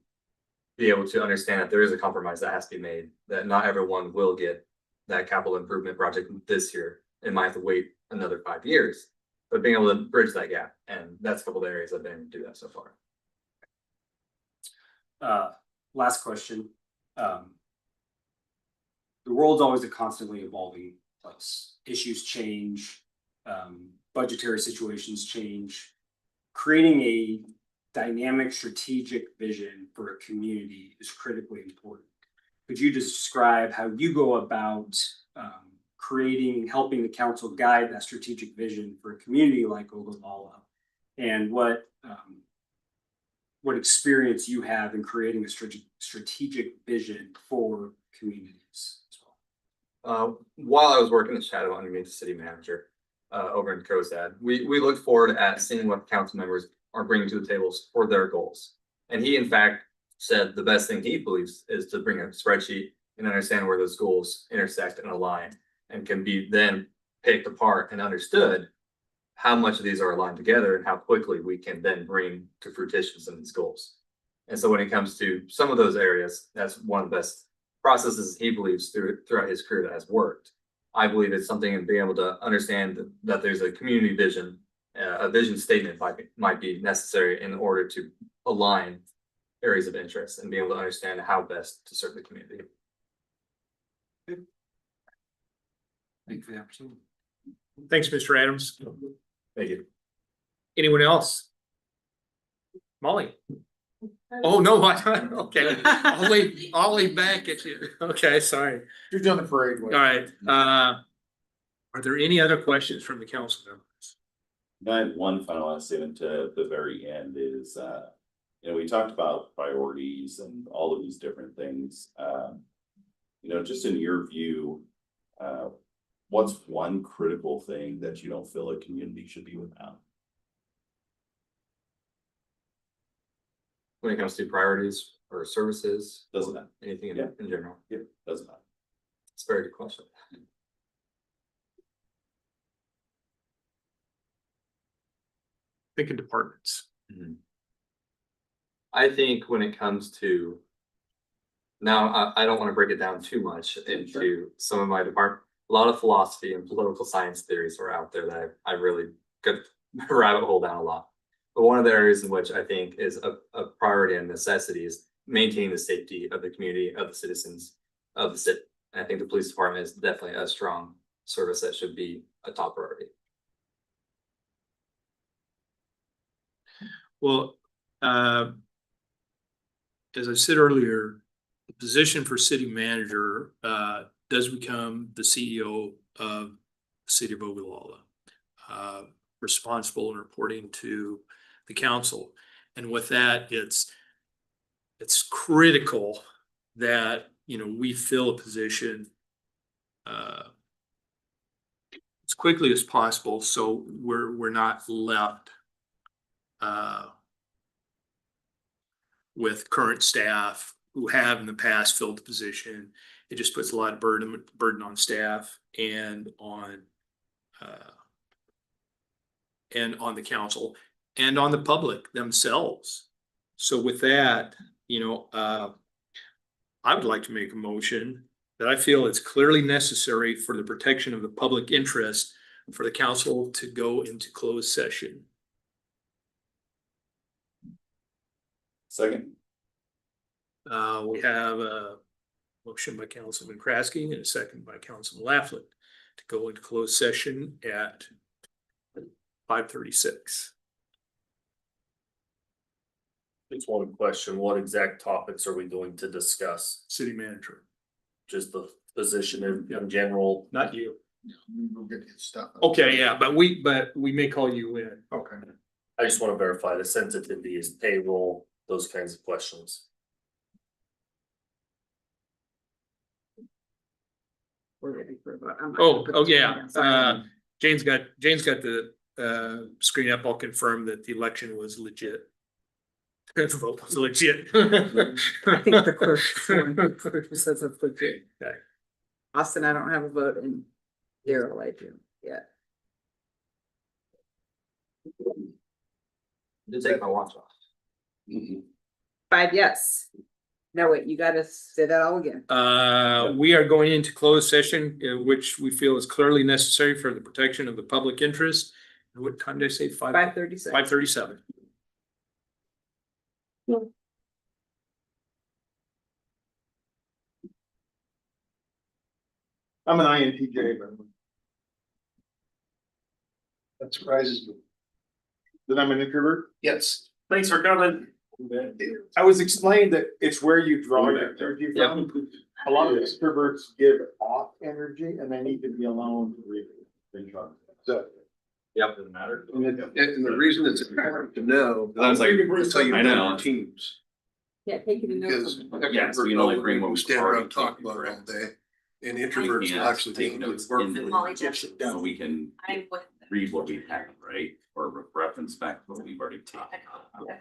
be able to understand that there is a compromise that has to be made, that not everyone will get that capital improvement project this year. It might have to wait another 5 years, but being able to bridge that gap. And that's a couple of areas I've been able to do that so far. Last question. The world's always a constantly evolving place. Issues change, budgetary situations change. Creating a dynamic strategic vision for a community is critically important. Could you describe how you go about helping the council guide that strategic vision for a community like Ogallala, and what experience you have in creating a strategic vision for communities as well? While I was working the shadow underneath the city manager over in COZAD, we looked forward at seeing what council members are bringing to the tables for their goals And he in fact said the best thing he believes is to bring a spreadsheet and understand where those goals intersect and align and can be then picked apart and understood how much of these are aligned together and how quickly we can then bring to fruition some of these goals. And so when it comes to some of those areas, that's one of the best processes he believes throughout his career that has worked. I believe it's something in being able to understand that there's a community vision, a vision statement might be necessary in order to align areas of interest and be able to understand how best to serve the community. Thank you for the opportunity. Thanks, Mr. Adams. Thank you. Anyone else? Molly? Oh, no, okay, I'll lean back at you. Okay, sorry. You're doing the parade. All right, are there any other questions from the council members? I have one final statement to the very end is, we talked about priorities and all of these different things. Just in your view, what's one critical thing that you don't feel a community should be without? When it comes to priorities or services, Doesn't matter. anything in, Yeah. in general? Yep, doesn't matter. It's a very good question. Thinking departments. I think when it comes to now, I don't want to break it down too much into some of my department. A lot of philosophy and political science theories are out there that I really could rabbit hole down a lot. But one of the areas in which I think is a priority and necessity is maintaining the safety of the community, of the citizens of the city. And I think the police department is definitely a strong service that should be a top priority. Well, as I said earlier, the position for city manager does become the CEO of the city of Ogallala, responsible and reporting to the council. And with that, it's critical that we fill a position as quickly as possible, so we're not left with current staff who have in the past filled the position. It just puts a lot of burden on staff and on the council and on the public themselves. So with that, I would like to make a motion that I feel it's clearly necessary for the protection of the public interest for the council to go into closed session. Second. We have a motion by Councilman Kraske and a second by Councilman Laughlin to go into closed session at 5:36. Just one question, what exact topics are we going to discuss? City manager, Just the position in general? not you. We'll get his stuff. Okay, yeah, but we may call you in. Okay. I just want to verify the sensitivity is payroll, those kinds of questions. We're ready for a vote. I'm not Oh, gonna put oh the yeah, screen down. Sorry. Jane's got the screen up. I'll confirm that the election was legit. The vote was legit. I think the clerk says it's legit. Okay. Austin, I don't have a vote, and Daryl, I do, yeah. Did take my watch off. 5 yes. No, wait, you gotta say that all again. We are going into closed session, which we feel is clearly necessary for the protection of the public interest. What time did I say? 5:36. 5:37. I'm an INTJ, but that surprises me. That I'm an introvert? Yes. Thanks for coming. I was explained that it's where you draw your energy from. A lot of extroverts give off energy and they need to be alone to breathe. So. Yep, doesn't matter. And the reason it's important to know. I was like, That's how you I know. build teams. Yeah, take it in. Because Yeah, so you can only bring one. stand around and talk about it all day. And introverts Yeah, actually take take notes work. in the- Molly Jensen. So we can I'm with. read what we have, right? Or reference back to what we've already taken. Okay.